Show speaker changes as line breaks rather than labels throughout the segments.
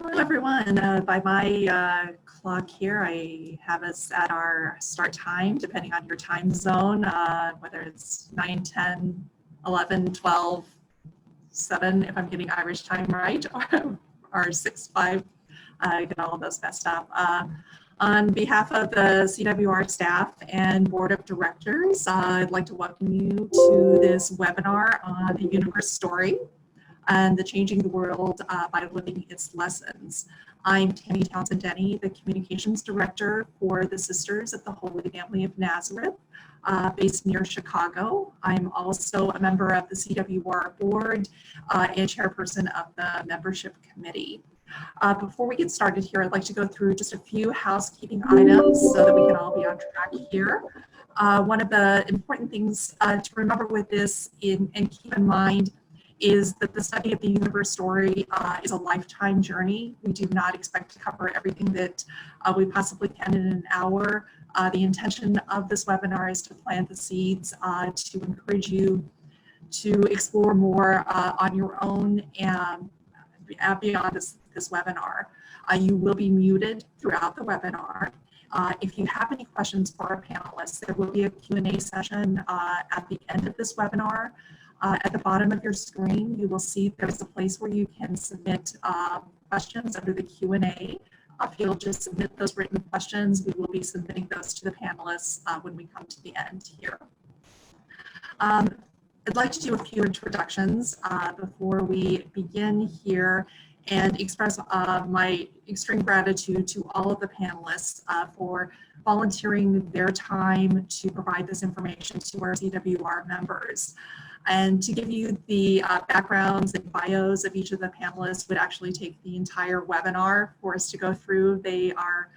Hello, everyone. By my clock here, I have us at our start time, depending on your time zone, whether it's 9, 10, 11, 12, 7, if I'm getting Irish time right, or 6, 5, get all of those messed up. On behalf of the CWR staff and board of directors, I'd like to welcome you to this webinar on the universe story and the changing the world by living its lessons. I'm Tammy Townsend-Denny, the communications director for the Sisters of the Holy Family of Nazareth, based near Chicago. I'm also a member of the CWR board and chairperson of the membership committee. Before we get started here, I'd like to go through just a few housekeeping items so that we can all be on track here. One of the important things to remember with this and keep in mind is that the study of the universe story is a lifetime journey. We do not expect to cover everything that we possibly can in an hour. The intention of this webinar is to plant the seeds to encourage you to explore more on your own and beyond this webinar. You will be muted throughout the webinar. If you have any questions for our panelists, there will be a Q&A session at the end of this webinar. At the bottom of your screen, you will see there's a place where you can submit questions under the Q&A. If you'll just submit those written questions, we will be submitting those to the panelists when we come to the end here. I'd like to do a few introductions before we begin here and express my extreme gratitude to all of the panelists for volunteering their time to provide this information to our CWR members. And to give you the backgrounds and bios of each of the panelists would actually take the entire webinar for us to go through. They are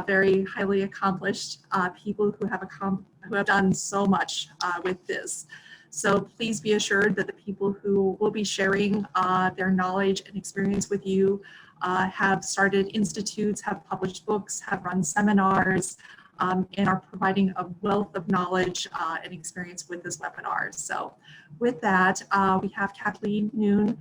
very highly accomplished people who have done so much with this. So please be assured that the people who will be sharing their knowledge and experience with you have started institutes, have published books, have run seminars, and are providing a wealth of knowledge and experience with this webinar. So with that, we have Kathleen Noone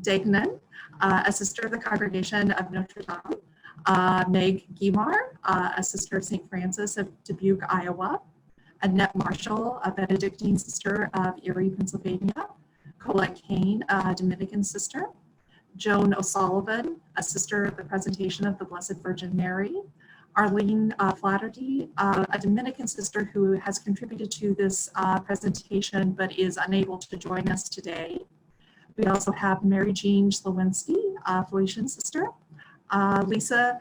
Deignan, a sister of the Congregation of Notre Dame, Meg Gemar, a sister of St. Francis of Dubuque, Iowa, Annette Marshall, a Benedictine sister of Erie, Pennsylvania, Colette Kane, a Dominican sister, Joan O'Sullivan, a sister of the Presentation of the Blessed Virgin Mary, Arlene Flaherty, a Dominican sister who has contributed to this presentation but is unable to join us today. We also have Mary Jean Sliwinski, Felician sister, Lisa,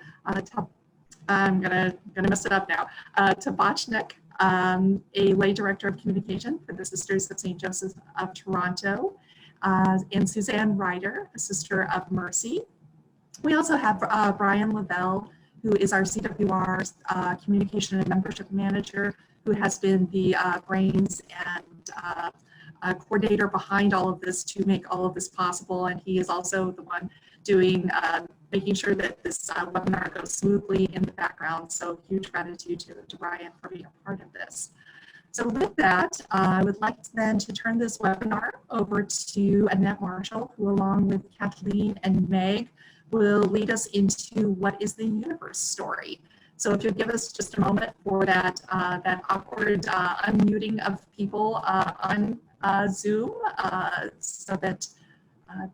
I'm gonna mess it up now, Tabachnick, a lay director of communication for the Sisters of St. Joseph of Toronto, and Suzanne Ryder, a sister of Mercy. We also have Brian Lavelle, who is our CWR communication and membership manager, who has been the brains and coordinator behind all of this to make all of this possible. And he is also the one doing, making sure that this webinar goes smoothly in the background. So huge gratitude to Brian for being a part of this. So with that, I would like then to turn this webinar over to Annette Marshall, who along with Kathleen and Meg will lead us into what is the universe story. So if you'll give us just a moment for that awkward unmuting of people on Zoom so that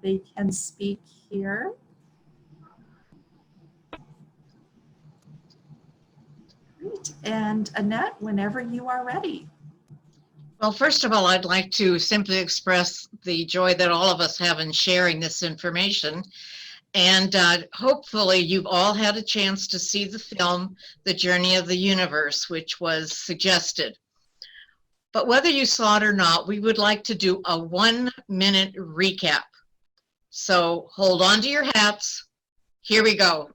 they can speak here. Great. And Annette, whenever you are ready.
Well, first of all, I'd like to simply express the joy that all of us have in sharing this information. And hopefully you've all had a chance to see the film, The Journey of the Universe, which was suggested. But whether you saw it or not, we would like to do a 1-minute recap. So hold on to your hats. Here we go.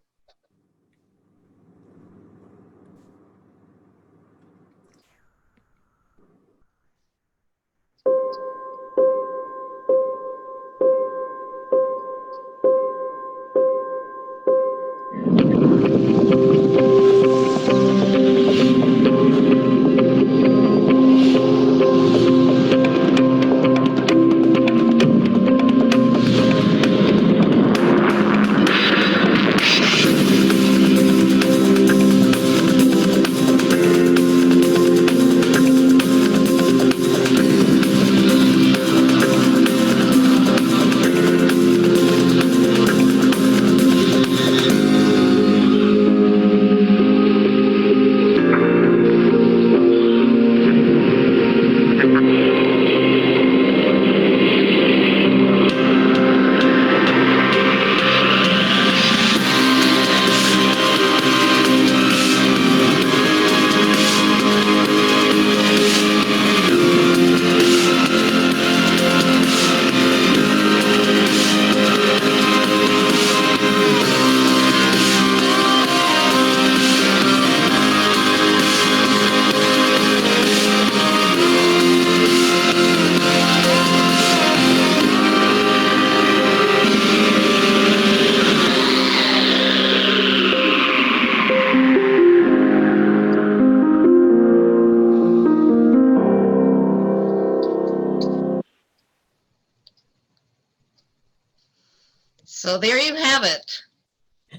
So there you have it.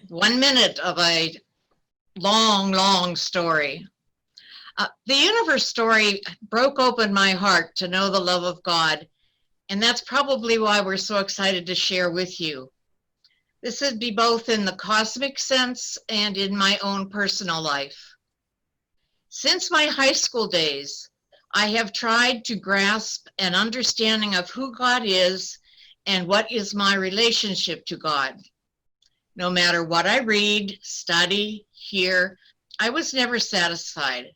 1 minute of a long, long story. The universe story broke open my heart to know the love of God, and that's probably why we're so excited to share with you. This would be both in the cosmic sense and in my own personal life. Since my high school days, I have tried to grasp an understanding of who God is and what is my relationship to God. No matter what I read, study, hear, I was never satisfied.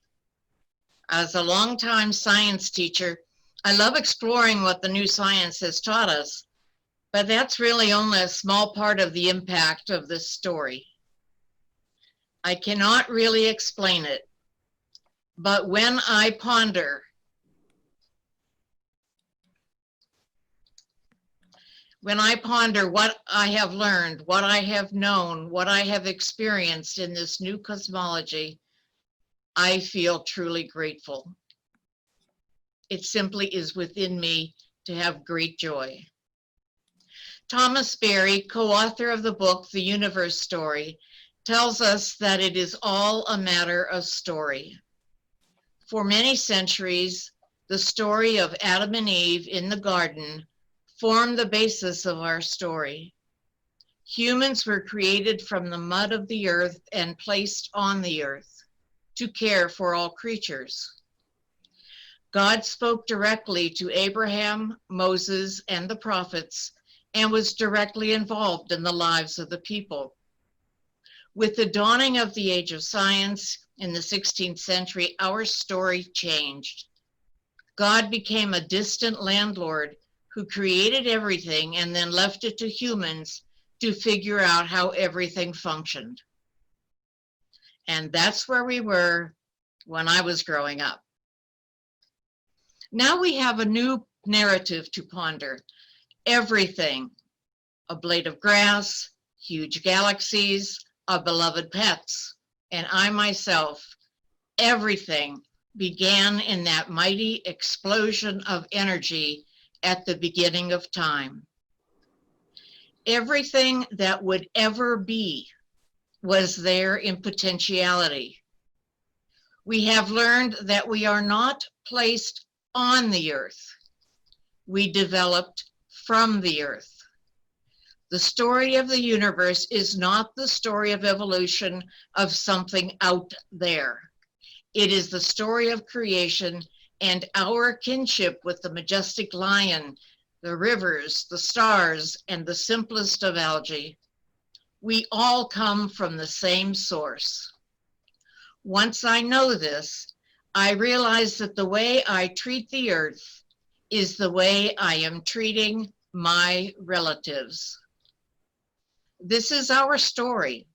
As a longtime science teacher, I love exploring what the new science has taught us, but that's really only a small part of the impact of this story. I cannot really explain it, but when I ponder what I have learned, what I have known, what I have experienced in this new cosmology, I feel truly grateful. It simply is within me to have great joy. Thomas Berry, co-author of the book, The Universe Story, tells us that it is all a matter of story. For many centuries, the story of Adam and Eve in the garden formed the basis of our story. Humans were created from the mud of the earth and placed on the earth to care for all creatures. God spoke directly to Abraham, Moses, and the prophets, and was directly involved in the lives of the people. With the dawning of the age of science in the 16th century, our story changed. God became a distant landlord who created everything and then left it to humans to figure out how everything functioned. And that's where we were when I was growing up. Now we have a new narrative to ponder. Everything, a blade of grass, huge galaxies, our beloved pets, and I myself, everything began in that mighty explosion of energy at the beginning of time. Everything that would ever be was there in potentiality. We have learned that we are not placed on the earth. We developed from the earth. The story of the universe is not the story of evolution of something out there. It is the story of creation and our kinship with the majestic lion, the rivers, the stars, and the simplest of algae. We all come from the same source. Once I know this, I realize that the way I treat the earth is the way I am treating my relatives. This is our story.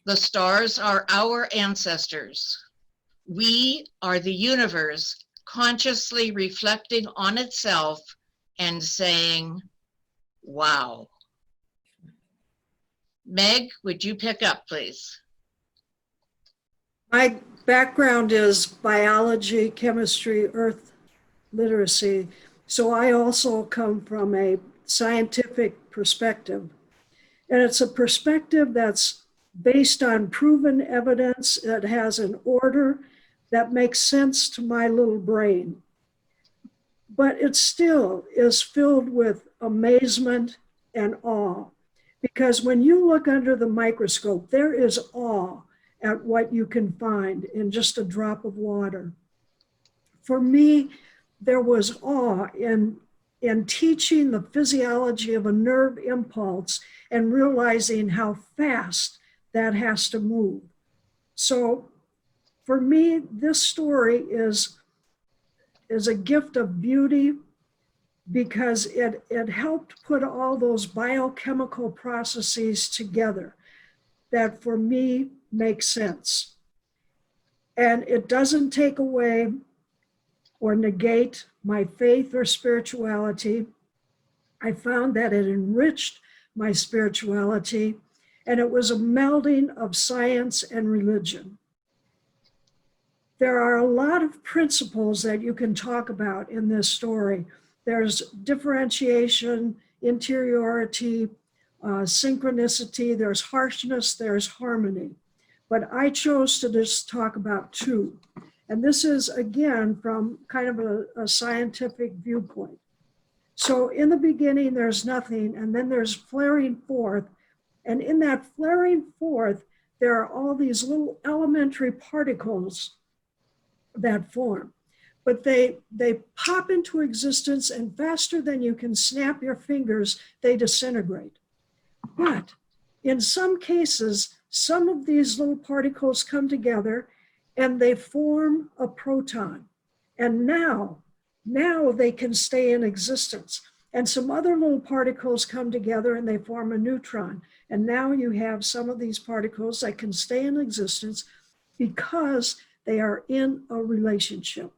The stars are our ancestors. We are the universe consciously reflecting on itself and saying, wow. Meg, would you pick up, please?
My background is biology, chemistry, earth literacy. So I also come from a scientific perspective. And it's a perspective that's based on proven evidence that has an order that makes sense to my little brain. But it still is filled with amazement and awe. Because when you look under the microscope, there is awe at what you can find in just a drop of water. For me, there was awe in teaching the physiology of a nerve impulse and realizing how fast that has to move. So for me, this story is a gift of beauty because it helped put all those biochemical processes together that for me make sense. And it doesn't take away or negate my faith or spirituality. I found that it enriched my spirituality, and it was a melding of science and religion. There are a lot of principles that you can talk about in this story. There's differentiation, interiority, synchronicity, there's harshness, there's harmony. But I chose to just talk about two. And this is, again, from kind of a scientific viewpoint. So in the beginning, there's nothing, and then there's flaring forth. And in that flaring forth, there are all these little elementary particles that form. But they pop into existence, and faster than you can snap your fingers, they disintegrate. But in some cases, some of these little particles come together and they form a proton. And now they can stay in existence. And some other little particles come together and they form a neutron. And now you have some of these particles that can stay in existence because they are in a relationship.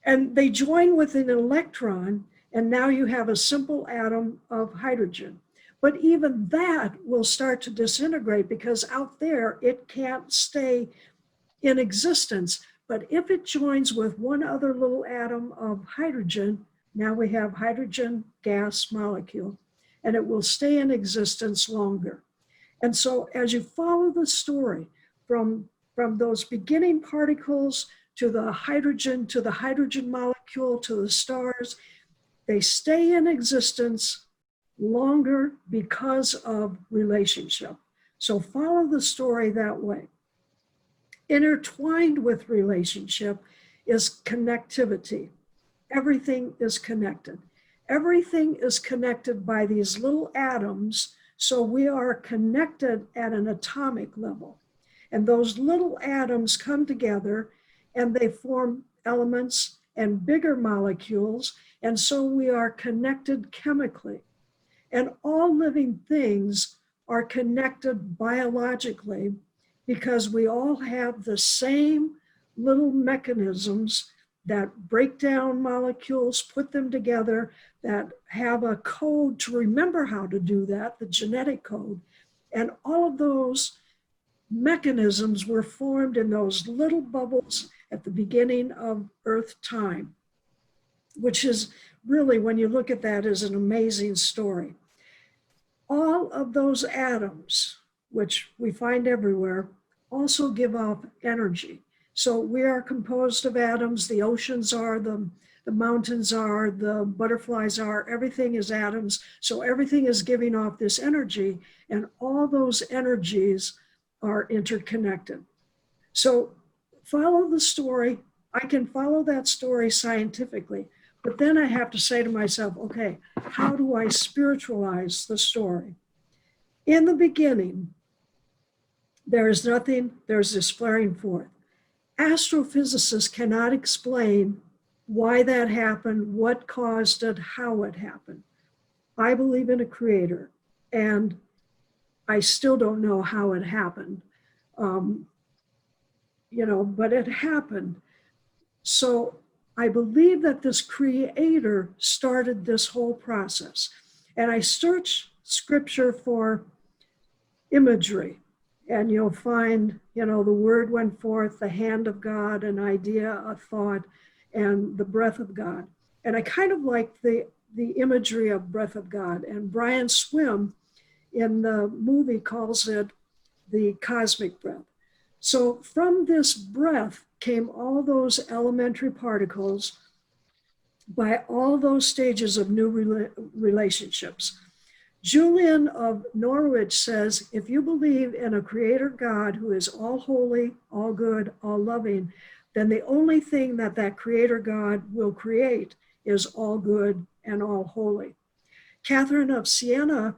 And they join with an electron, and now you have a simple atom of hydrogen. But even that will start to disintegrate because out there it can't stay in existence. But if it joins with one other little atom of hydrogen, now we have hydrogen gas molecule, and it will stay in existence longer. And so as you follow the story from those beginning particles to the hydrogen molecule, to the stars, they stay in existence longer because of relationship. So follow the story that way. Intertwined with relationship is connectivity. Everything is connected. Everything is connected by these little atoms, so we are connected at an atomic level. And those little atoms come together and they form elements and bigger molecules, and so we are connected chemically. And all living things are connected biologically because we all have the same little mechanisms that break down molecules, put them together, that have a code to remember how to do that, the genetic code. And all of those mechanisms were formed in those little bubbles at the beginning of Earth time, which is really, when you look at that, is an amazing story. All of those atoms, which we find everywhere, also give off energy. So we are composed of atoms. The oceans are, the mountains are, the butterflies are, everything is atoms. So everything is giving off this energy, and all those energies are interconnected. So follow the story. I can follow that story scientifically, but then I have to say to myself, okay, how do I spiritualize the story? In the beginning, there is nothing, there's this flaring forth. Astrophysicists cannot explain why that happened, what caused it, how it happened. I believe in a creator, and I still don't know how it happened, but it happened. So I believe that this creator started this whole process. And I searched scripture for imagery, and you'll find, the word went forth, the hand of God, an idea, a thought, and the breath of God. And I kind of like the imagery of breath of God. And Brian Swim in the movie calls it the cosmic breath. So from this breath came all those elementary particles by all those stages of new relationships. Julian of Norwich says, if you believe in a creator God who is all holy, all good, all loving, then the only thing that creator God will create is all good and all holy. Catherine of Siena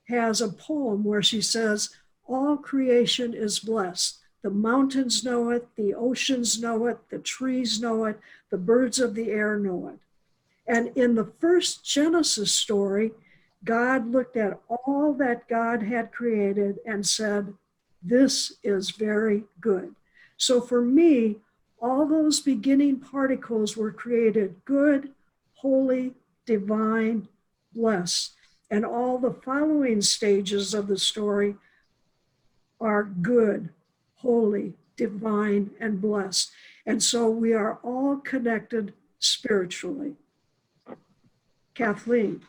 has a poem where she says, all creation is blessed. The mountains know it, the oceans know it, the trees know it, the birds of the air know it. And in the first Genesis story, God looked at all that God had created and said, this is very good. So for me, all those beginning particles were created good, holy, divine, blessed. And all the following stages of the story are good, holy, divine, and blessed. And so we are all connected spiritually. Kathleen.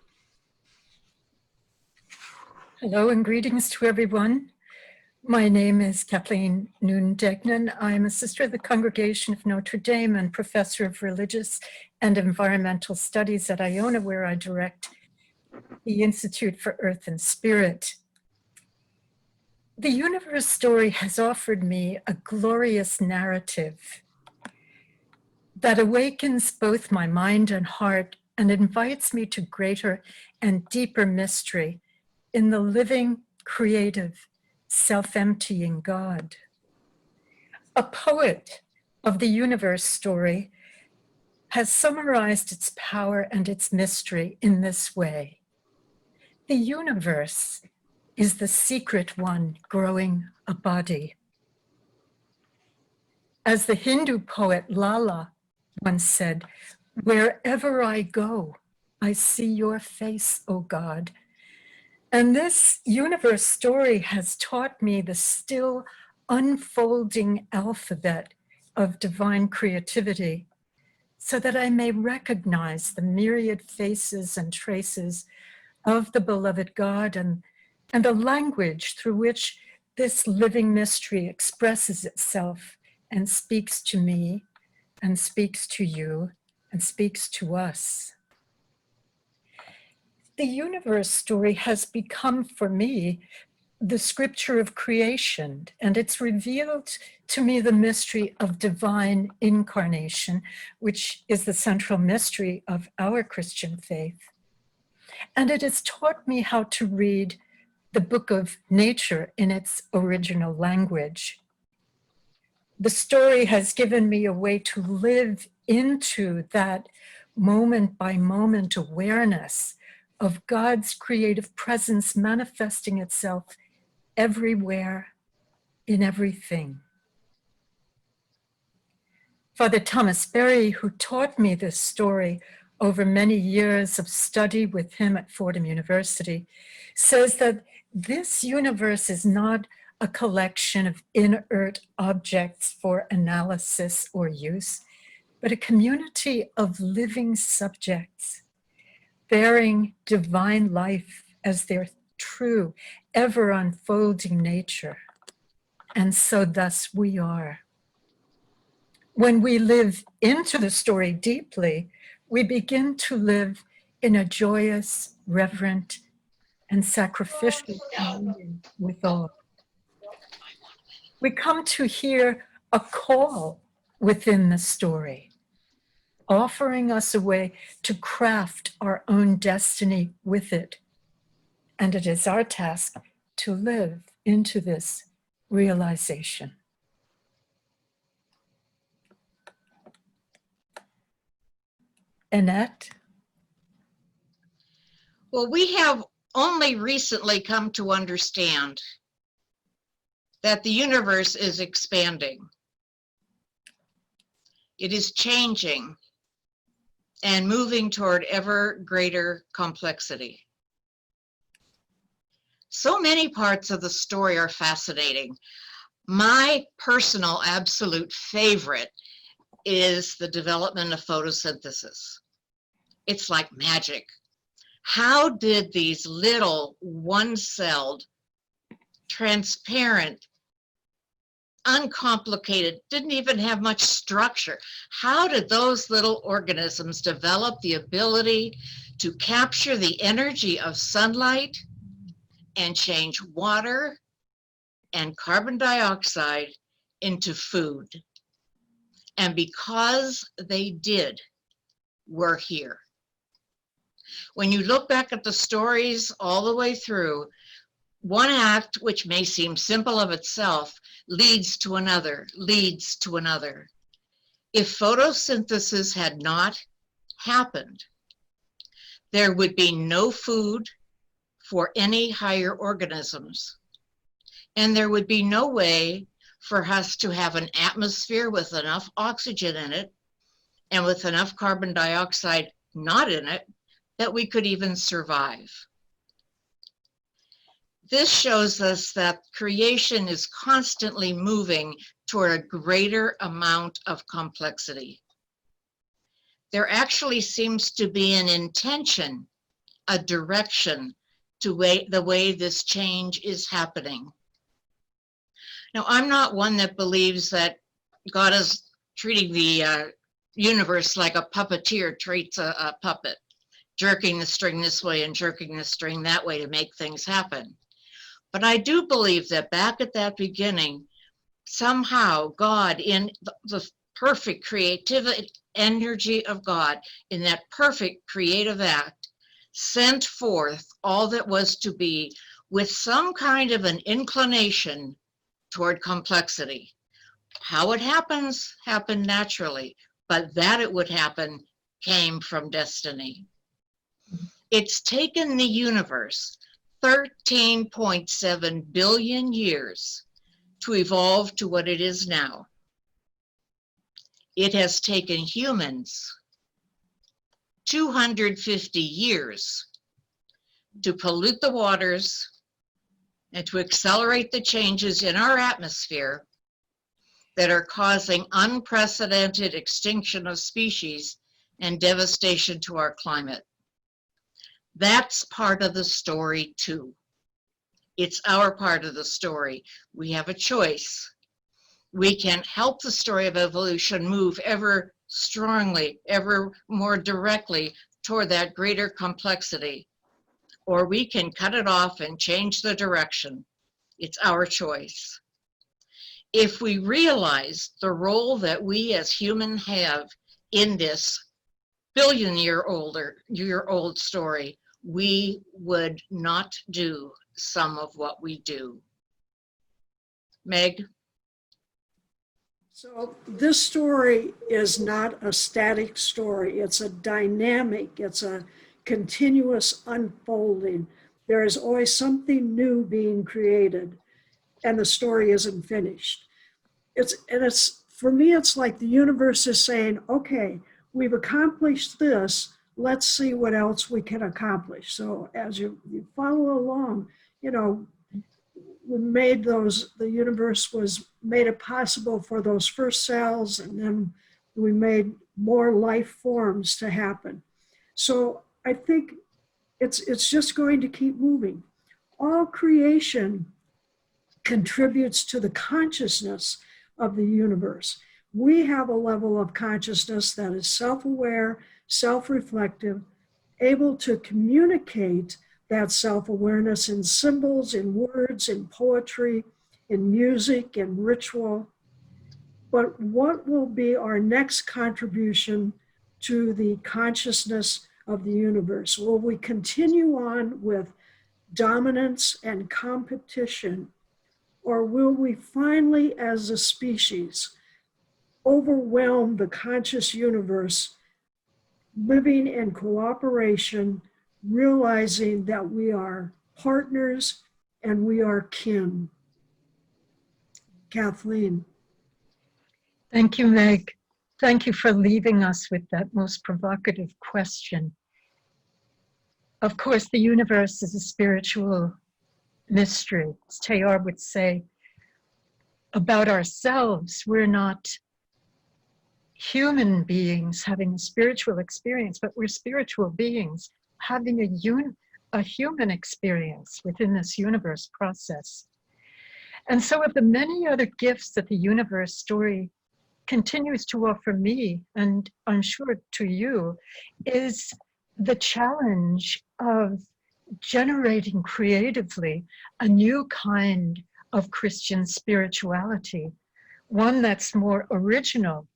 Hello and greetings to everyone. My name is Kathleen Noone Deignan. I'm a sister of the Congregation of Notre Dame and professor of religious and environmental studies at Iona, where I direct the Institute for Earth and Spirit. The universe story has offered me a glorious narrative that awakens both my mind and heart and invites me to greater and deeper mystery in the living, creative, self-emptying God. A poet of the universe story has summarized its power and its mystery in this way. The universe is the secret one growing a body. As the Hindu poet Lala once said, "Wherever I go, I see your face, O God." And this universe story has taught me the still unfolding alphabet of divine creativity so that I may recognize the myriad faces and traces of the beloved God and the language through which this living mystery expresses itself and speaks to me and speaks to you and speaks to us. The universe story has become for me the scripture of creation, and it's revealed to me the mystery of divine incarnation, which is the central mystery of our Christian faith. And it has taught me how to read the book of nature in its original language. The story has given me a way to live into that moment by moment awareness of God's creative presence manifesting itself everywhere, in everything. Father Thomas Berry, who taught me this story over many years of study with him at Fordham University, says that this universe is not a collection of inert objects for analysis or use, but a community of living subjects bearing divine life as their true, ever unfolding nature. And so thus we are. When we live into the story deeply, we begin to live in a joyous, reverent, and sacrificial communion with all. We come to hear a call within the story, offering us a way to craft our own destiny with it. And it is our task to live into this realization. Annette?
Well, we have only recently come to understand that the universe is expanding. It is changing and moving toward ever greater complexity. So many parts of the story are fascinating. My personal absolute favorite is the development of photosynthesis. It's like magic. How did these little one-celled, transparent, uncomplicated, didn't even have much structure, how did those little organisms develop the ability to capture the energy of sunlight and change water and carbon dioxide into food? And because they did, we're here. When you look back at the stories all the way through, one act, which may seem simple of itself, leads to another, leads to another. If photosynthesis had not happened, there would be no food for any higher organisms. And there would be no way for us to have an atmosphere with enough oxygen in it and with enough carbon dioxide not in it that we could even survive. This shows us that creation is constantly moving toward a greater amount of complexity. There actually seems to be an intention, a direction to the way this change is happening. Now, I'm not one that believes that God is treating the universe like a puppeteer treats a puppet, jerking the string this way and jerking the string that way to make things happen. But I do believe that back at that beginning, somehow God, in the perfect creativity, energy of God, in that perfect creative act, sent forth all that was to be with some kind of an inclination toward complexity. How it happens, happened naturally, but that it would happen came from destiny. It's taken the universe 13.7 billion years to evolve to what it is now. It has taken humans 250 years to pollute the waters and to accelerate the changes in our atmosphere that are causing unprecedented extinction of species and devastation to our climate. That's part of the story too. It's our part of the story. We have a choice. We can help the story of evolution move ever strongly, ever more directly toward that greater complexity, or we can cut it off and change the direction. It's our choice. If we realize the role that we as humans have in this billion-year-old story, we would not do some of what we do. Meg?
So this story is not a static story. It's a dynamic, it's a continuous unfolding. There is always something new being created, and the story isn't finished. For me, it's like the universe is saying, okay, we've accomplished this, let's see what else we can accomplish. So as you follow along, we made the universe made it possible for those first cells, and then we made more life forms to happen. So I think it's just going to keep moving. All creation contributes to the consciousness of the universe. We have a level of consciousness that is self-aware, self-reflective, able to communicate that self-awareness in symbols, in words, in poetry, in music, in ritual. But what will be our next contribution to the consciousness of the universe? Will we continue on with dominance and competition, or will we finally, as a species, overwhelm the conscious universe, living in cooperation, realizing that we are partners and we are kin? Kathleen.
Thank you, Meg. Thank you for leaving us with that most provocative question. Of course, the universe is a spiritual mystery. As Teilhard would say, about ourselves, we're not human beings having a spiritual experience, but we're spiritual beings having a human experience within this universe process. And so of the many other gifts that the universe story continues to offer me, and I'm sure to you, is the challenge of generating creatively a new kind of Christian spirituality, one that's more original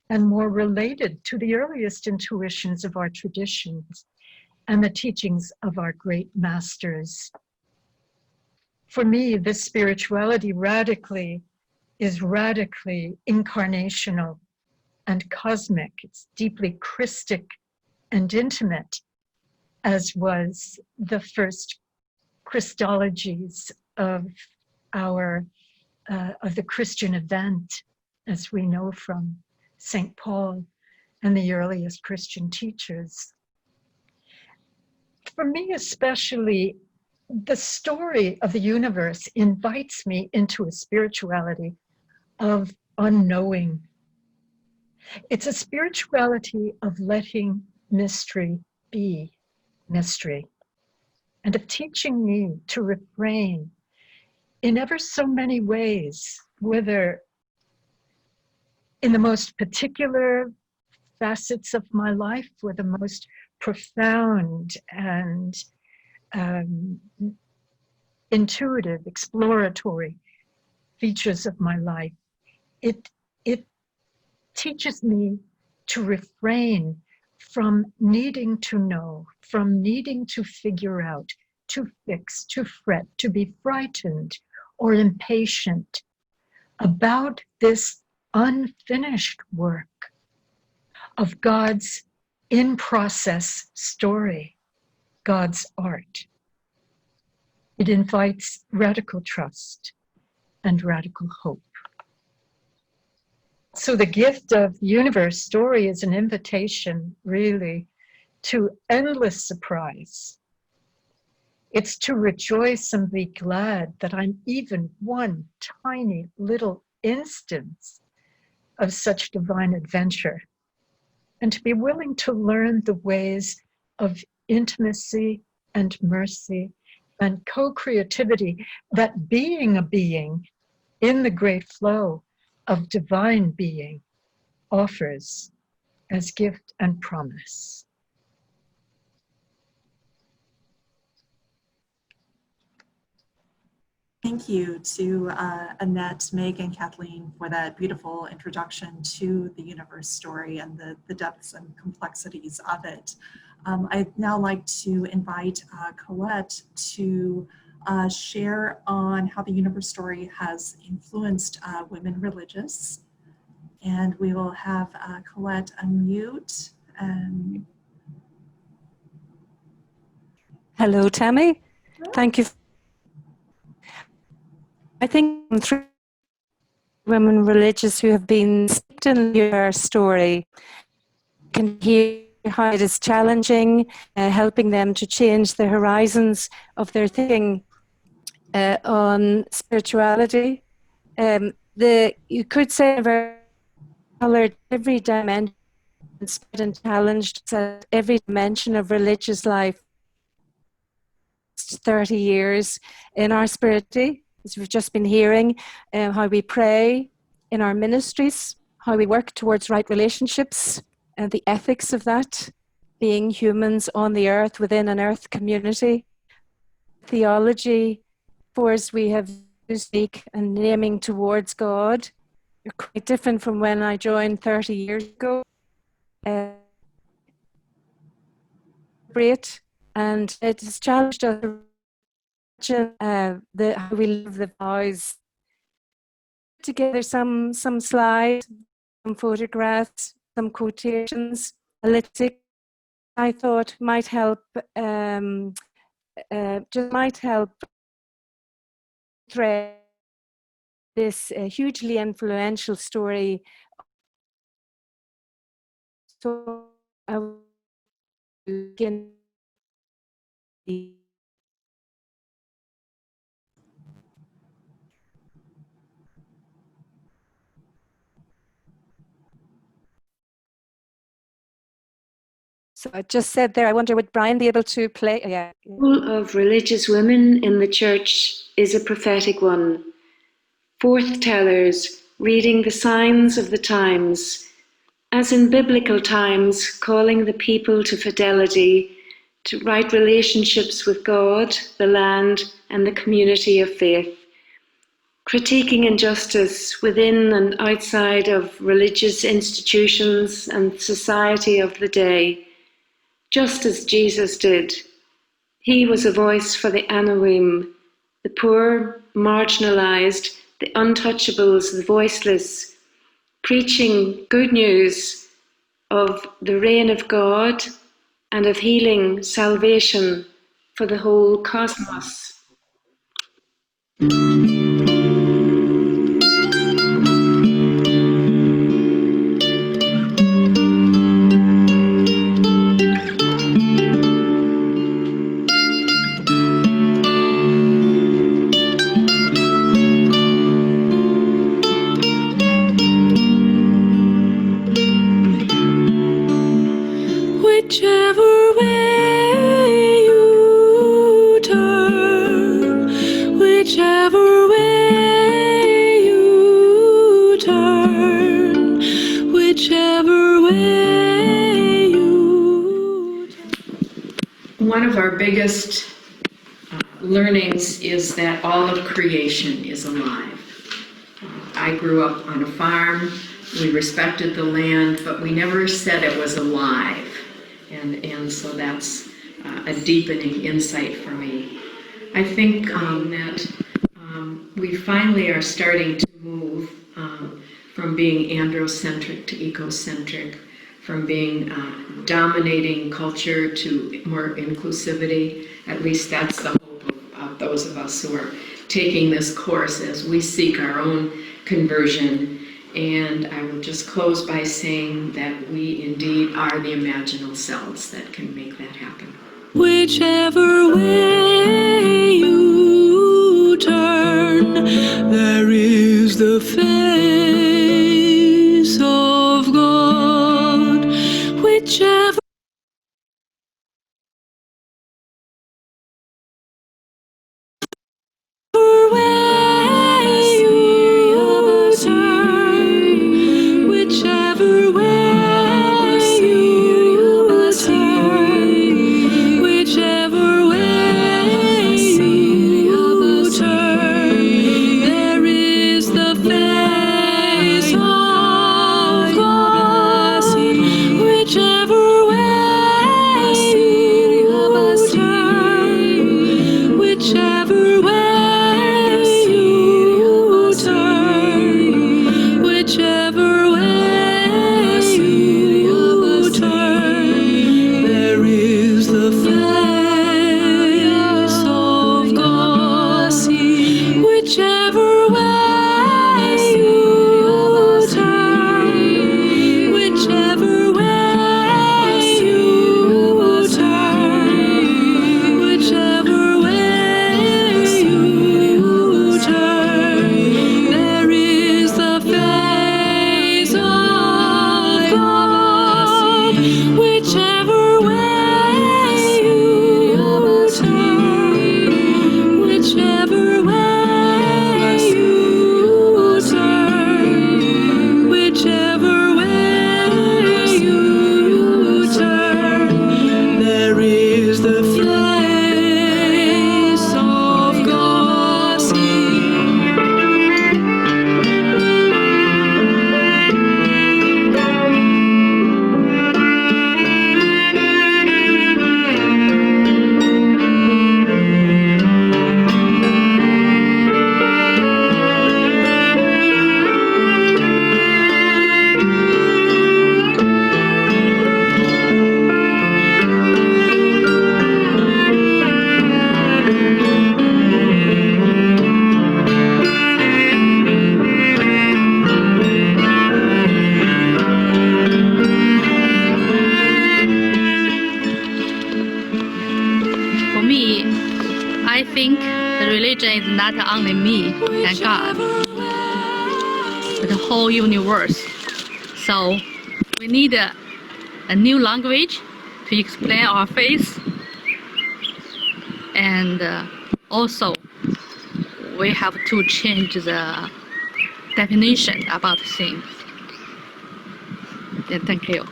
and more related to the earliest intuitions of our traditions and the teachings of our great masters. For me, this spirituality is radically incarnational and cosmic. It's deeply Christic and intimate, as was the first Christologies of the Christian event, as we know from St. Paul and the earliest Christian teachers. For me especially, the story of the universe invites me into a spirituality of unknowing. It's a spirituality of letting mystery be mystery. and of teaching me to refrain in ever so many ways, whether in the most particular facets of my life or the most profound and intuitive, exploratory features of my life. It teaches me to refrain from needing to know, from needing to figure out, to fix, to fret, to be frightened or impatient about this unfinished work of God's in-process story, God's art. It invites radical trust and radical hope. So the gift of the universe story is an invitation, really, to endless surprise. It's to rejoice and be glad that I'm even one tiny little instance of such divine adventure, and to be willing to learn the ways of intimacy and mercy and co-creativity that being a being in the great flow of divine being offers as gift and promise.
Thank you to Annette, Meg, and Kathleen for that beautiful introduction to the universe story and the depths and complexities of it. I'd now like to invite Colette to share on how the universe story has influenced women religious. And we will have Colette unmute.
Hello, Tammy. Thank you. I think through women religious who have been steeped in your story can hear how it is challenging, helping them to change the horizons of their thinking on spirituality. You could say very colored every dimension and challenged at every dimension of religious life. 30 years in our spirituality, as we've just been hearing, how we pray in our ministries, how we work towards right relationships, and the ethics of that, being humans on the earth within an earth community. Theology, for as we have to speak and naming towards God, are quite different from when I joined 30 years ago. Great, and it has challenged us how we live the vows. Together some slides, some photographs, some quotations, a little I thought might help thread this hugely influential story. So I will begin. So I just said there, I wonder would Brian be able to play? Yeah.
The role of religious women in the church is a prophetic one. Forth tellers, reading the signs of the times, as in biblical times, calling the people to fidelity, to right relationships with God, the land, and the community of faith. Critiquing injustice within and outside of religious institutions and society of the day, just as Jesus did. He was a voice for the Anawim, the poor, marginalized, the untouchables, the voiceless, preaching good news of the reign of God and of healing, salvation for the whole cosmos.
Whichever way you biggest learnings is that all of creation is alive. I grew up on a farm. We respected the land, but we never said it was alive. And so that's a deepening insight for me. I think that we finally are starting to move from being androcentric to ecocentric, from being dominating culture to more inclusivity. At least that's the hope of those of us who are taking this course as we seek our own conversion. And I will just close by saying that we indeed are the imaginal selves that can make that happen.
Whichever way you turn, there is the face of God. Whichever way you turn, whichever way you turn, whichever way you turn, there is the face of God. Whichever way you turn, whichever way you turn, whichever way you turn, there is the face of God. Whichever way you turn, whichever way you turn, whichever way you turn, there is the face of God. Whichever way you turn, whichever way you turn, whichever way you turn, there is the face of God.
For me, I think the religion is not only me and God, but the whole universe. So we need a new language to explain our faith, and also we have to change the definition about things. Yeah, thank you.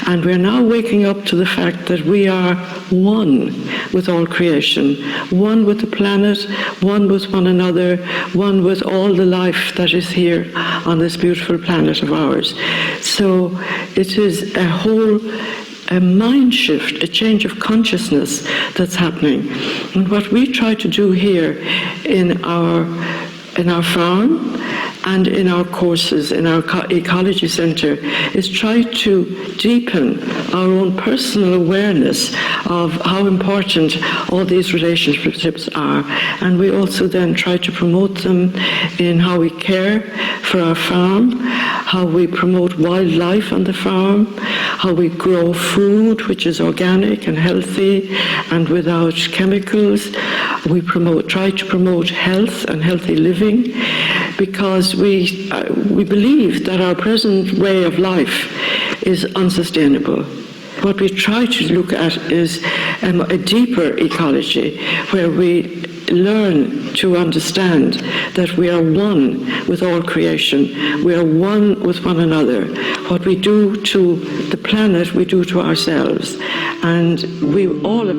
And we're now waking up to the fact that we are one with all creation, one with the planet, one with one another, one with all the life that is here on this beautiful planet of ours. So it is a mind shift, a change of consciousness that's happening. And what we try to do here in our farm and in our courses, in our ecology center, is try to deepen our own personal awareness of how important all these relationships are. And we also then try to promote them in how we care for our farm, how we promote wildlife on the farm, how we grow food which is organic and healthy and without chemicals. We try to promote health and healthy living, because we believe that our present way of life is unsustainable. What we try to look at is a deeper ecology, where we learn to understand that we are one with all creation. We are one with one another. What we do to the planet, we do to ourselves. And we all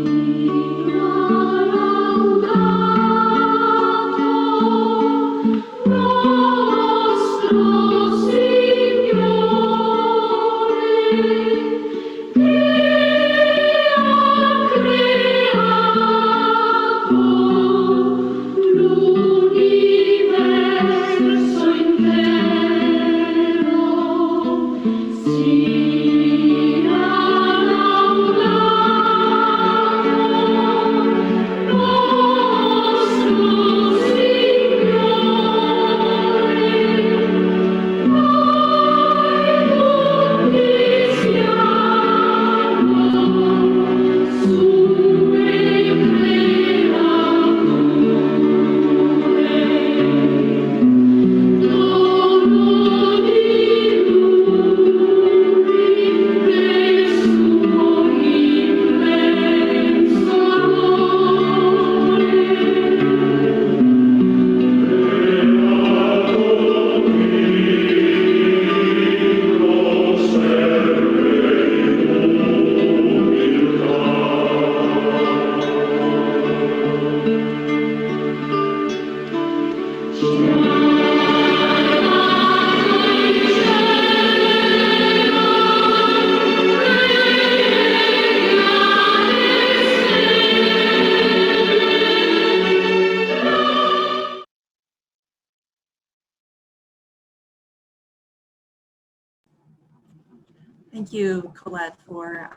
Thank you, Colette, for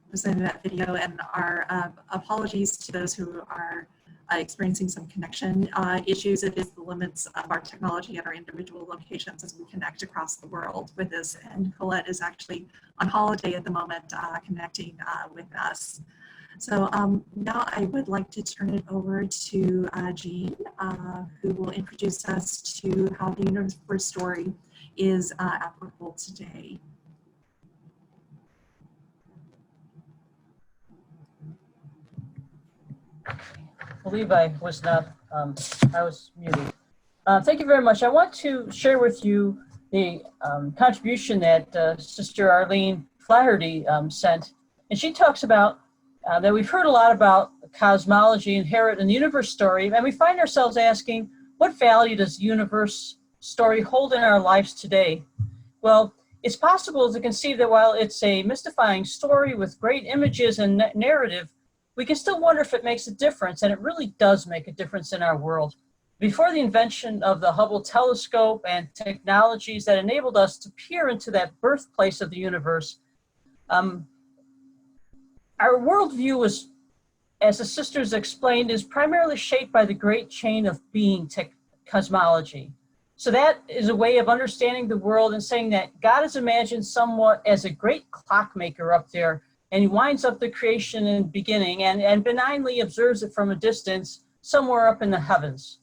presenting that video, and our apologies to those who are experiencing some connection issues. It is the limits of our technology at our individual locations as we connect across the world with this. And Colette is actually on holiday at the moment, connecting with us. So now I would like to turn it over to Jean, who will introduce us to how the universe story is applicable today.
I believe I was not, I was muted. Thank you very much. I want to share with you the contribution that Sister Arlene Flaherty sent. And she talks about that we've heard a lot about cosmology inherent in the universe story, and we find ourselves asking, what value does the universe story hold in our lives today? Well, it's possible to conceive that while it's a mystifying story with great images and narrative, we can still wonder if it makes a difference, and it really does make a difference in our world. Before the invention of the Hubble telescope and technologies that enabled us to peer into that birthplace of the universe, our worldview was, as the sisters explained, is primarily shaped by the great chain of being cosmology. So that is a way of understanding the world and saying that God is imagined somewhat as a great clockmaker up there, and he winds up the creation and beginning and benignly observes it from a distance somewhere up in the heavens.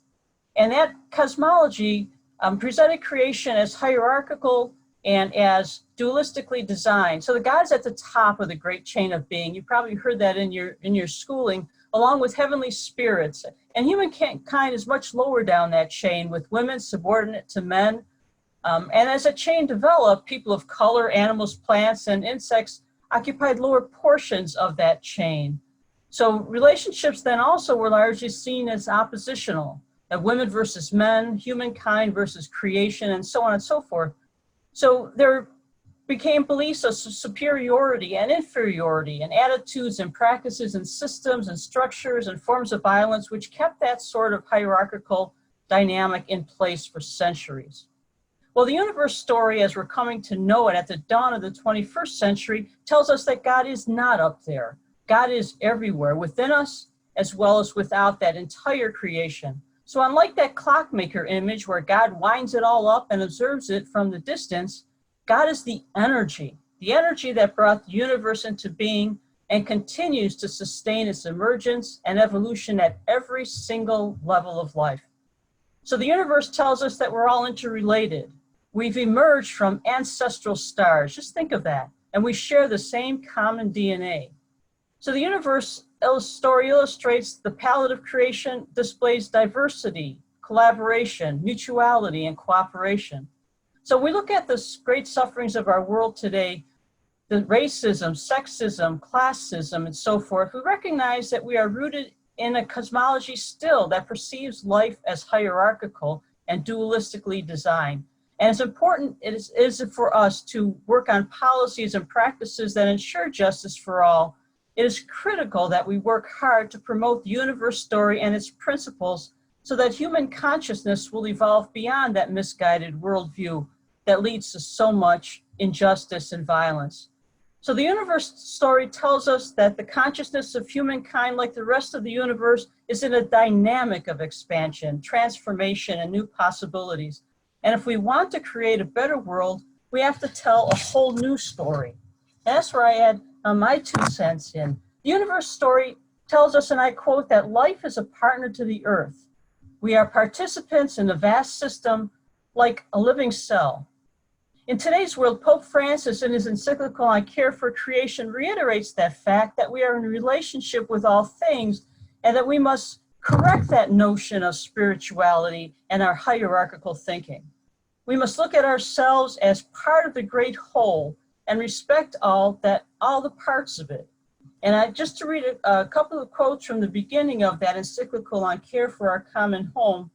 And that cosmology presented creation as hierarchical and as dualistically designed. So the God's at the top of the great chain of being. You probably heard that in your schooling, along with heavenly spirits. And humankind is much lower down that chain, with women subordinate to men. And as that chain developed, people of color, animals, plants, and insects occupied lower portions of that chain. So relationships then also were largely seen as oppositional, women versus men, humankind versus creation, and so on and so forth. So there became beliefs of superiority and inferiority, and attitudes and practices and systems and structures and forms of violence, which kept that sort of hierarchical dynamic in place for centuries. Well, the universe story, as we're coming to know it at the dawn of the 21st century, tells us that God is not up there. God is everywhere, within us as well as without that entire creation. So unlike that clockmaker image where God winds it all up and observes it from the distance, God is the energy that brought the universe into being and continues to sustain its emergence and evolution at every single level of life. So the universe tells us that we're all interrelated. We've emerged from ancestral stars, just think of that, and we share the same common DNA. So the universe story illustrates the palette of creation displays diversity, collaboration, mutuality, and cooperation. So we look at the great sufferings of our world today, the racism, sexism, classism, and so forth. We recognize that we are rooted in a cosmology still that perceives life as hierarchical and dualistically designed. And it's important it is for us to work on policies and practices that ensure justice for all. It is critical that we work hard to promote the universe story and its principles so that human consciousness will evolve beyond that misguided worldview that leads to so much injustice and violence. So the universe story tells us that the consciousness of humankind, like the rest of the universe, is in a dynamic of expansion, transformation, and new possibilities. And if we want to create a better world, we have to tell a whole new story. That's where I add my 2 cents in. The universe story tells us, and I quote, that life is a partner to the earth. We are participants in a vast system like a living cell. In today's world, Pope Francis, in his encyclical on care for creation, reiterates that fact that we are in a relationship with all things and that we must correct that notion of spirituality and our hierarchical thinking. We must look at ourselves as part of the great whole and respect all the parts of it. And just to read a couple of quotes from the beginning of that encyclical on care for our common home,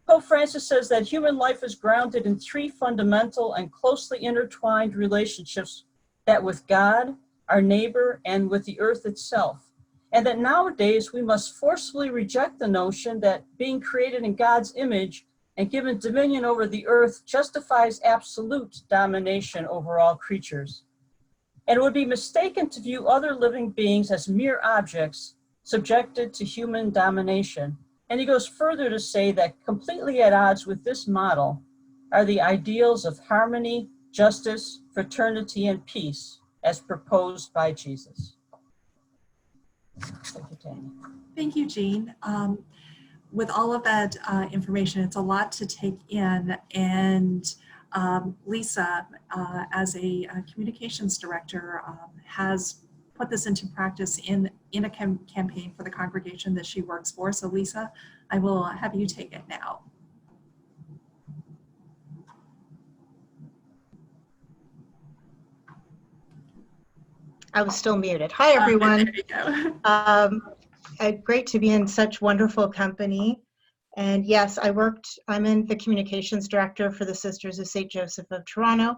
Pope Francis says that human life is grounded in 3 fundamental and closely intertwined relationships: that with God, our neighbor, and with the earth itself. And that nowadays we must forcefully reject the notion that being created in God's image and given dominion over the earth justifies absolute domination over all creatures. And it would be mistaken to view other living beings as mere objects subjected to human domination. And he goes further to say that completely at odds with this model are the ideals of harmony, justice, fraternity, and peace as proposed by Jesus. Thank you, Tanya.
Thank you, Jean. With all of that information, it's a lot to take in. And Lisa, as a communications director, has put this into practice in a campaign for the congregation that she works for. So Lisa, I will have you take it now.
I was still muted. Hi, everyone.
There you go.
Great to be in such wonderful company. And yes, I'm in the communications director for the Sisters of St. Joseph of Toronto.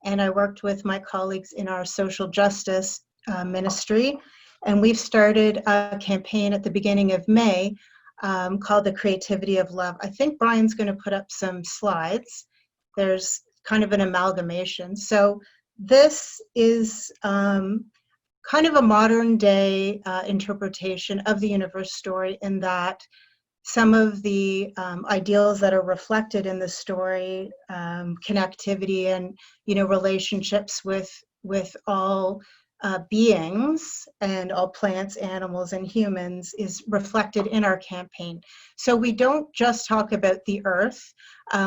And I worked with my colleagues in our social justice ministry. And we've started a campaign at the beginning of May called The Creativity of Love. I think Brian's going to put up some slides. There's kind of an amalgamation. So this is kind of a modern day interpretation of the universe story, in that some of the ideals that are reflected in the story, connectivity and relationships with all beings and all plants, animals, and humans, is reflected in our campaign. So we don't just talk about the earth.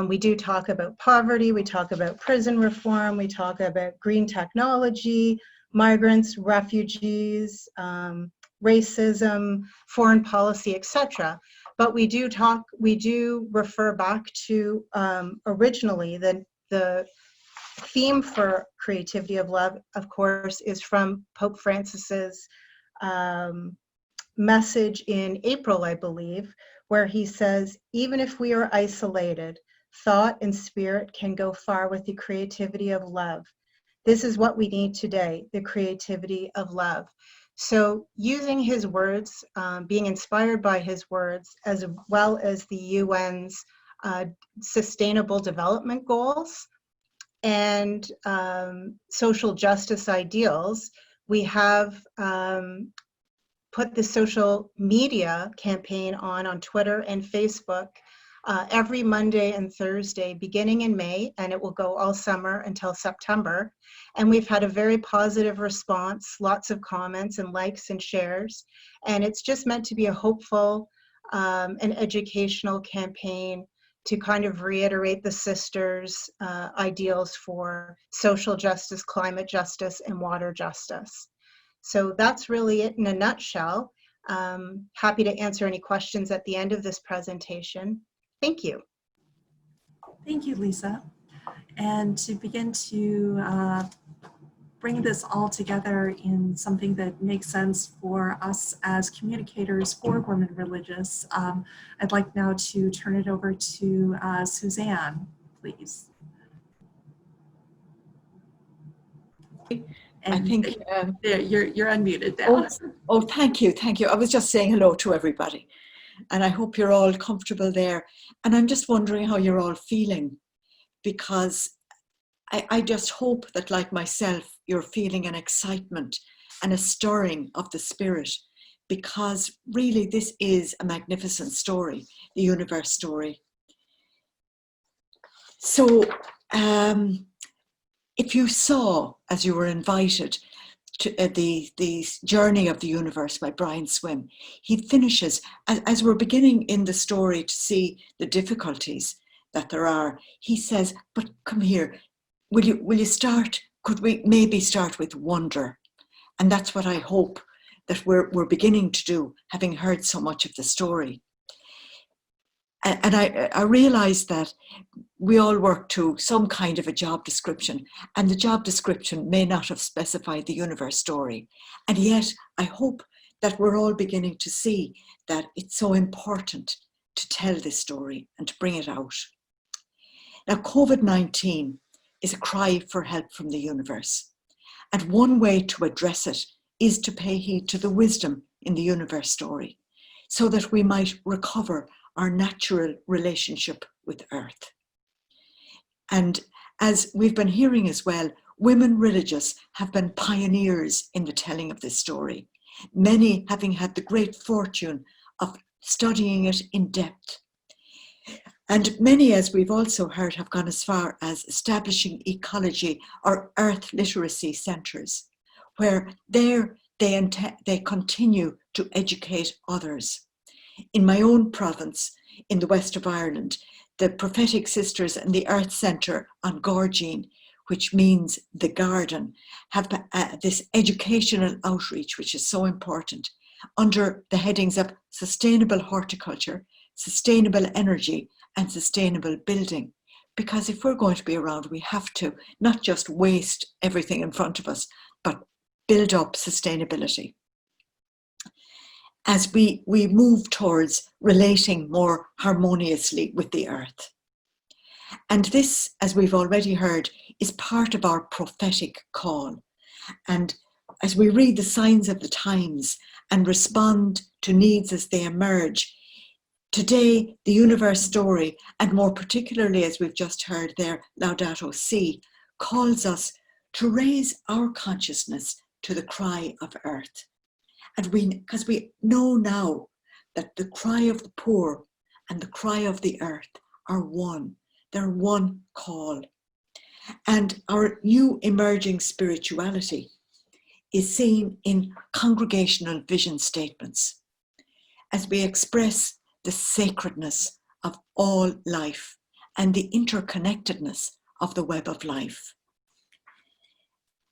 We do talk about poverty. We talk about prison reform. We talk about green technology, migrants, refugees, racism, foreign policy, etc. But we do refer back to originally the theme for Creativity of Love, of course, is from Pope Francis's message in April, I believe, where he says, even if we are isolated, thought and spirit can go far with the creativity of love. This is what we need today, the creativity of love. So using his words, being inspired by his words, as well as the UN's Sustainable Development Goals and social justice ideals, we have put the social media campaign on Twitter and Facebook every Monday and Thursday beginning in May, and it will go all summer until September. And we've had a very positive response, lots of comments and likes and shares. And it's just meant to be a hopeful and educational campaign to kind of reiterate the sisters' ideals for social justice, climate justice, and water justice. So that's really it in a nutshell. Happy to answer any questions at the end of this presentation. Thank you.
Thank you, Lisa. And to begin to bring this all together in something that makes sense for us as communicators for Women Religious, I'd like now to turn it over to Suzanne, please. And
I think
you're unmuted now.
Oh, thank you. I was just saying hello to everybody, and I hope you're all comfortable there. And I'm just wondering how you're all feeling, because I just hope that, like myself, you're feeling an excitement and a stirring of the spirit, because really this is a magnificent story, the universe story. So if you saw, as you were invited, to the Journey of the Universe by Brian Swimme, he finishes, as we're beginning in the story to see the difficulties that there are, he says, but come here, will you start, could we maybe start with wonder? And that's what I hope that we're beginning to do, having heard so much of the story. And I realize that we all work to some kind of a job description, and the job description may not have specified the universe story. And yet I hope that we're all beginning to see that it's so important to tell this story and to bring it out. Now, COVID-19 is a cry for help from the universe. And one way to address it is to pay heed to the wisdom in the universe story, so that we might recover our natural relationship with Earth. And as we've been hearing as well, women religious have been pioneers in the telling of this story, many having had the great fortune of studying it in depth. And many, as we've also heard, have gone as far as establishing ecology or earth literacy centres, where there they continue to educate others. In my own province, in the west of Ireland, the Prophetic Sisters and the Earth Centre on Gorgine, which means the garden, have this educational outreach, which is so important, under the headings of sustainable horticulture, sustainable energy, and sustainable building. Because if we're going to be around, we have to not just waste everything in front of us, but build up sustainability. As we move towards relating more harmoniously with the earth. And this, as we've already heard, is part of our prophetic call. And as we read the signs of the times and respond to needs as they emerge, today the universe story, and more particularly as we've just heard there, Laudato Si, calls us to raise our consciousness to the cry of earth. And because we know now that the cry of the poor and the cry of the earth are one. They're one call. And our new emerging spirituality is seen in congregational vision statements as we express the sacredness of all life and the interconnectedness of the web of life.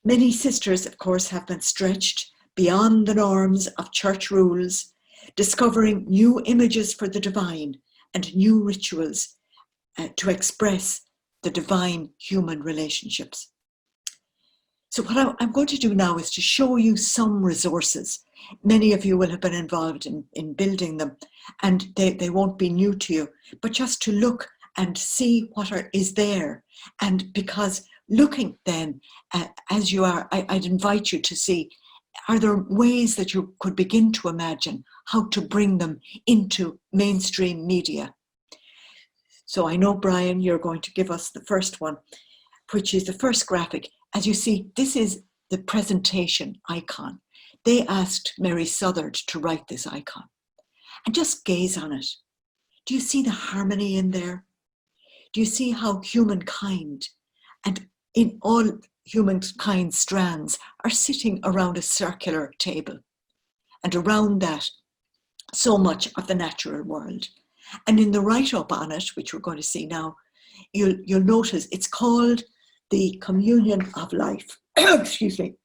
Many sisters, of course, have been stretched beyond the norms of church rules, discovering new images for the divine and new rituals to express the divine human relationships. So what I'm going to do now is to show you some resources. Many of you will have been involved in building them, and they won't be new to you, but just to look and see what is there. And because looking then, as you are, I'd invite you to see, are there ways that you could begin to imagine how to bring them into mainstream media? So I know, Brian, you're going to give us the first one, which is the first graphic. As you see, this is the presentation icon. They asked Mary Southard to write this icon. And just gaze on it. Do you see the harmony in there? Do you see how humankind, and in all humankind strands, are sitting around a circular table? And around that, so much of the natural world. And in the write-up on it, which we're going to see now, you'll notice it's called the Communion of Life. Excuse me.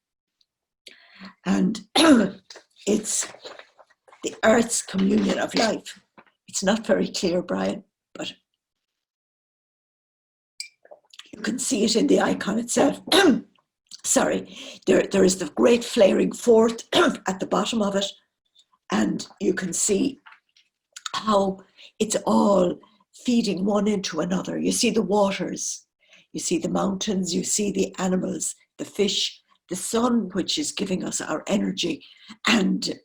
And it's the Earth's communion of life. It's not very clear, Brian, but you can see it in the icon itself. Sorry, there is the great flaring forth at the bottom of it, and you can see how it's all feeding one into another. You see the waters, you see the mountains, you see the animals, the fish, the sun, which is giving us our energy, and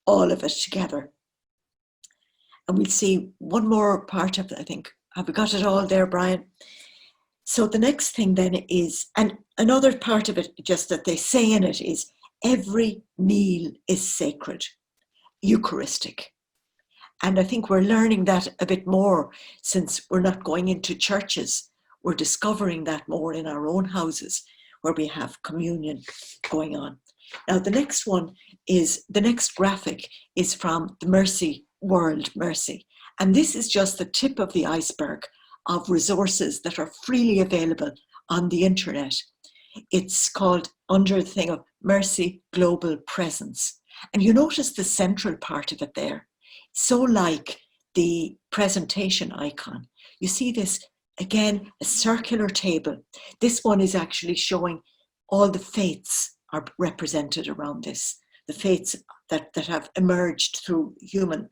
all of it together. And we'll see one more part of it, I think. Have we got it all there, Brian? So the next thing then is, and another part of it, just that they say in it, is every meal is sacred, Eucharistic. And I think we're learning that a bit more since we're not going into churches. We're discovering that more in our own houses where we have communion going on. Now, the next one is, the next graphic is from the Mercy World Mercy. And this is just the tip of the iceberg of resources that are freely available on the internet. It's called, under the thing of Mercy Global Presence. And you notice the central part of it there. So like the presentation icon. You see this, again, a circular table. This one is actually showing all the faiths are represented around this, the faiths that have emerged through human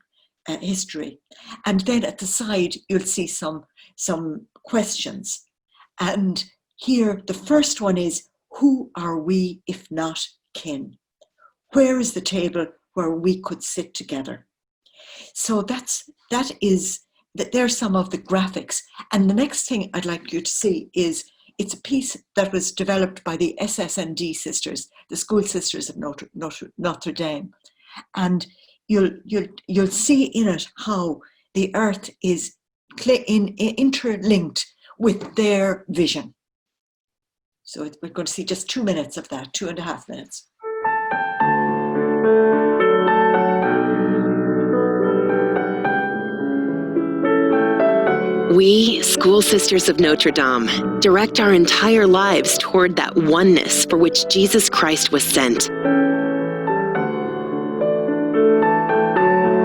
history. And then at the side, you'll see some questions. And here, the first one is, who are we if not kin? Where is the table where we could sit together? So there's some of the graphics. And the next thing I'd like you to see is, it's a piece that was developed by the SSND sisters, the School Sisters of Notre Dame. And you'll see in it how the earth is interlinked with their vision. So we're going to see just 2 minutes of that, 2.5 minutes.
We, School Sisters of Notre Dame, direct our entire lives toward that oneness for which Jesus Christ was sent.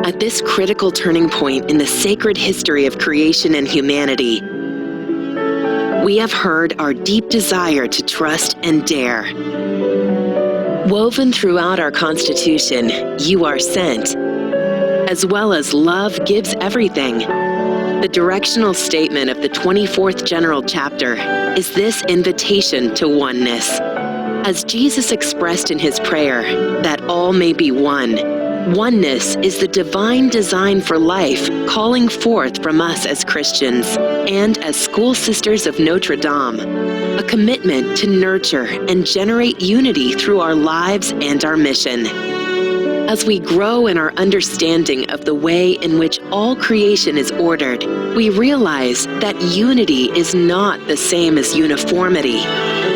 At this critical turning point in the sacred history of creation and humanity, we have heard our deep desire to trust and dare. Woven throughout our Constitution, you are sent, as well as love gives everything. The directional statement of the 24th General Chapter is this invitation to oneness. As Jesus expressed in his prayer, that all may be one, oneness is the divine design for life calling forth from us as Christians and as School Sisters of Notre Dame, a commitment to nurture and generate unity through our lives and our mission. As we grow in our understanding of the way in which all creation is ordered, we realize that unity is not the same as uniformity.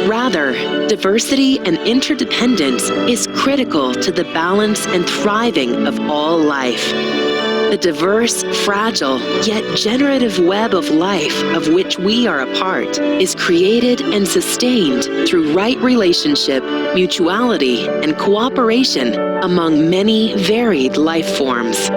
Rather, diversity and interdependence is critical to the balance and thriving of all life. The diverse, fragile, yet generative web of life of which we are a part is created and sustained through right relationship, mutuality, and cooperation among many varied life forms.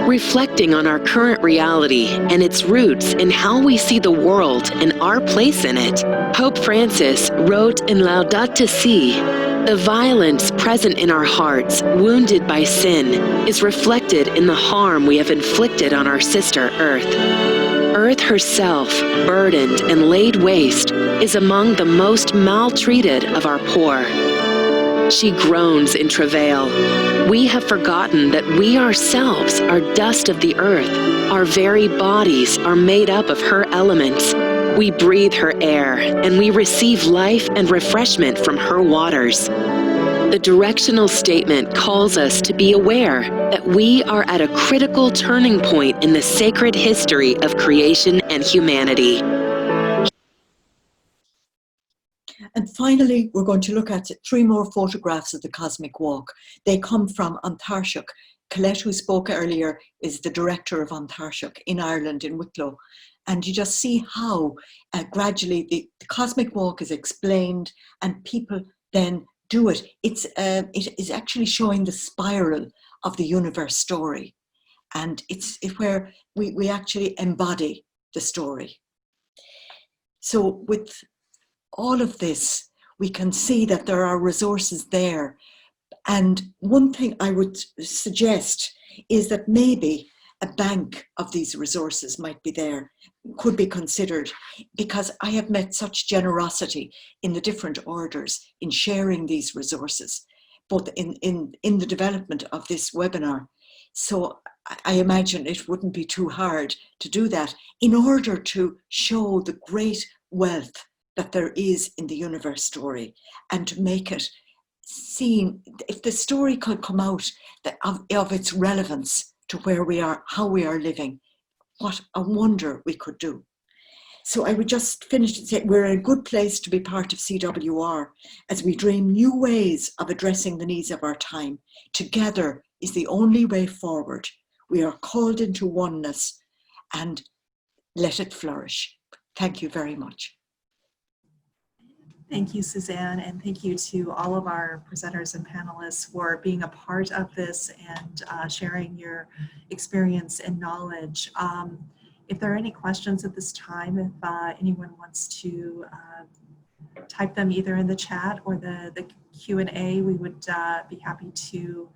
Reflecting on our current reality and its roots in how we see the world and our place in it, Pope Francis wrote in Laudato Si, "The violence present in our hearts, wounded by sin, is reflected in the harm we have inflicted on our sister Earth. Earth herself, burdened and laid waste, is among the most maltreated of our poor. She groans in travail. We have forgotten that we ourselves are dust of the earth. Our very bodies are made up of her elements. We breathe her air, and we receive life and refreshment from her waters." The directional statement calls us to be aware that we are at a critical turning point in the sacred history of creation and humanity.
And finally, we're going to look at 3 more photographs of the Cosmic Walk. They come from Antarshuk. Colette, who spoke earlier, is the director of Antarshuk in Ireland, in Wicklow. And you just see how gradually the Cosmic Walk is explained and people then do it. It is actually showing the spiral of the universe story. And it's where we actually embody the story. So with all of this, we can see that there are resources there. And one thing I would suggest is that maybe a bank of these resources might be there, could be considered, because I have met such generosity in the different orders in sharing these resources, both in the development of this webinar. So I imagine it wouldn't be too hard to do that in order to show the great wealth that there is in the universe story, and to make it seen, if the story could come out of its relevance to where we are, how we are living, what a wonder we could do. So I would just finish to say we're in a good place to be part of CWR as we dream new ways of addressing the needs of our time. Together is the only way forward. We are called into oneness, and let it flourish. Thank you very much.
Thank you, Suzanne, and thank you to all of our presenters and panelists for being a part of this and sharing your experience and knowledge. If there are any questions at this time, if anyone wants to type them either in the chat or the Q&A, we would be happy to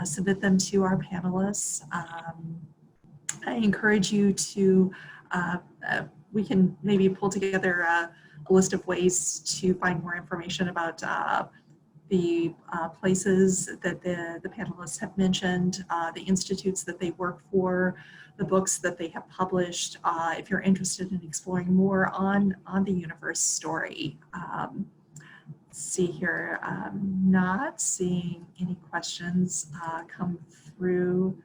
submit them to our panelists. I encourage you to, we can maybe pull together a list of ways to find more information about the places that the panelists have mentioned, the institutes that they work for, the books that they have published, if you're interested in exploring more on the universe story. Let's see here, I'm not seeing any questions come through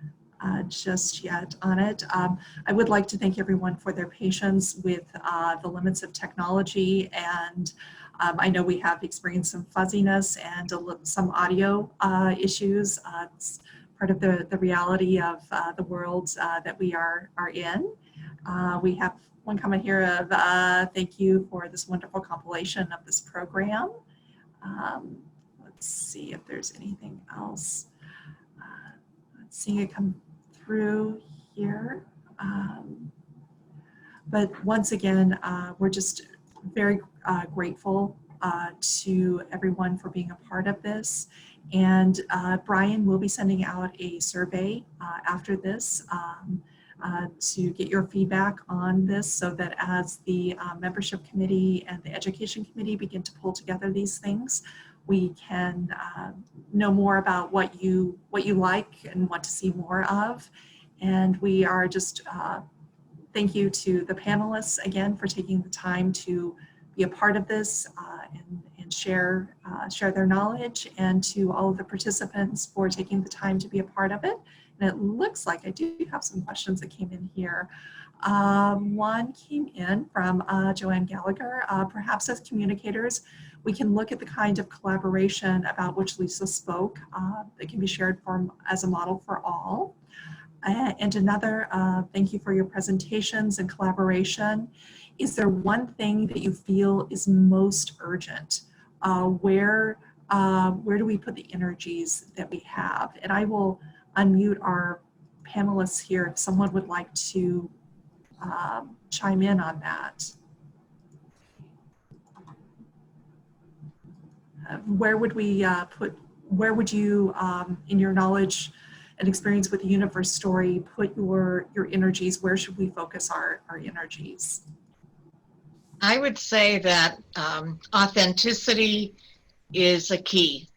just yet on it. I would like to thank everyone for their patience with the limits of technology, and I know we have experienced some fuzziness and some audio issues. It's part of the reality of the world that we are in. We have one comment here of thank you for this wonderful compilation of this program. Let's see if there's anything else. Seeing it come through here. But once again, we're just very grateful to everyone for being a part of this. And Brian will be sending out a survey after this to get your feedback on this, so that as the membership committee and the education committee begin to pull together these things, we can know more about what you like and want to see more of. And we are just, thank you to the panelists again for taking the time to be a part of this and share their knowledge, and to all of the participants for taking the time to be a part of it. And it looks like I do have some questions that came in here. One came in from Joanne Gallagher. Perhaps as communicators, we can look at the kind of collaboration about which Lisa spoke that can be shared as a model for all. And another, thank you for your presentations and collaboration. Is there one thing that you feel is most urgent? Where do we put the energies that we have? And I will unmute our panelists here if someone would like to chime in on that. Where would we where would you, in your knowledge and experience with the universe story, put your energies? Where should we focus our energies?
I would say that authenticity is a key.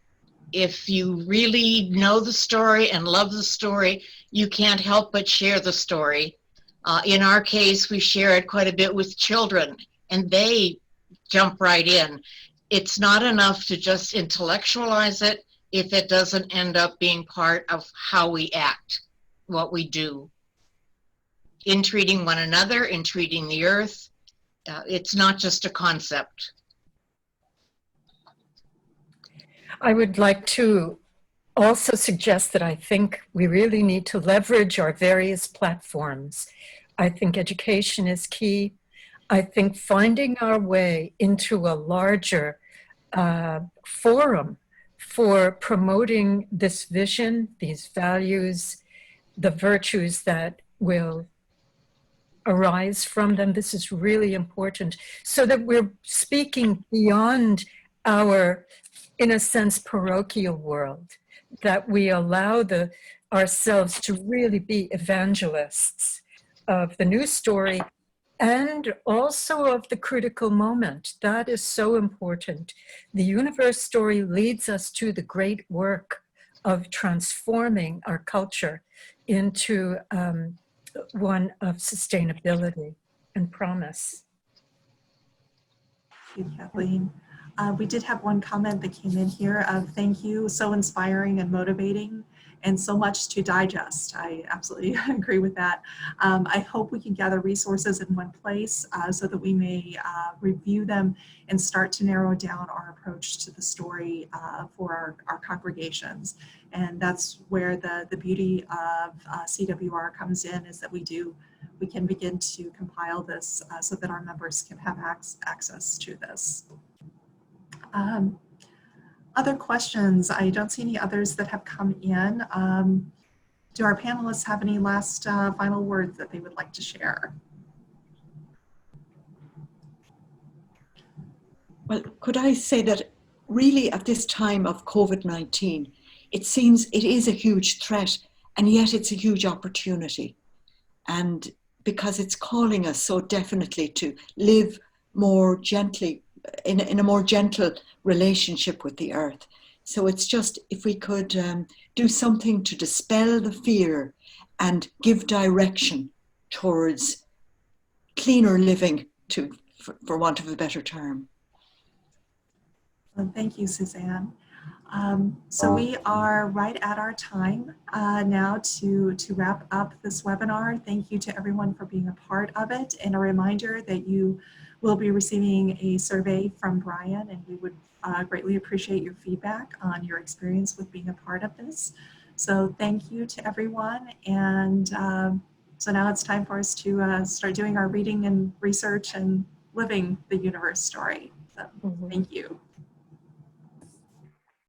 If you really know the story and love the story, you can't help but share the story. In our case, we share it quite a bit with children, and they jump right in. It's not enough to just intellectualize it if it doesn't end up being part of how we act, what we do. In treating one another, in treating the earth, it's not just a concept.
I would like to also suggest that I think we really need to leverage our various platforms. I think education is key. I think finding our way into a larger forum for promoting this vision, these values, the virtues that will arise from them. This is really important so that we're speaking beyond our, in a sense, parochial world, that we allow ourselves to really be evangelists of the new story and also of the critical moment. That is so important. The universe story leads us to the great work of transforming our culture into one of sustainability and promise.
Thank you, Kathleen. We did have one comment that came in here of thank you, so inspiring and motivating, and so much to digest. I absolutely agree with that. I hope we can gather resources in one place so that we may review them and start to narrow down our approach to the story for our congregations. And that's where the beauty of CWR comes in, is that we can begin to compile this so that our members can have access to this. Other questions? I don't see any others that have come in. Do our panelists have any last final words that they would like to share?
Well, could I say that really at this time of COVID-19, it seems it is a huge threat, and yet it's a huge opportunity. And because it's calling us so definitely to live more gently, in a more gentle relationship with the earth. So it's just, if we could do something to dispel the fear and give direction towards cleaner living, for want of a better term.
Well, thank you, Suzanne. So we are right at our time now to wrap up this webinar. Thank you to everyone for being a part of it, and a reminder that you will be receiving a survey from Brian, and we would greatly appreciate your feedback on your experience with being a part of this. So thank you to everyone, and so now it's time for us to start doing our reading and research and living the universe story. So thank you.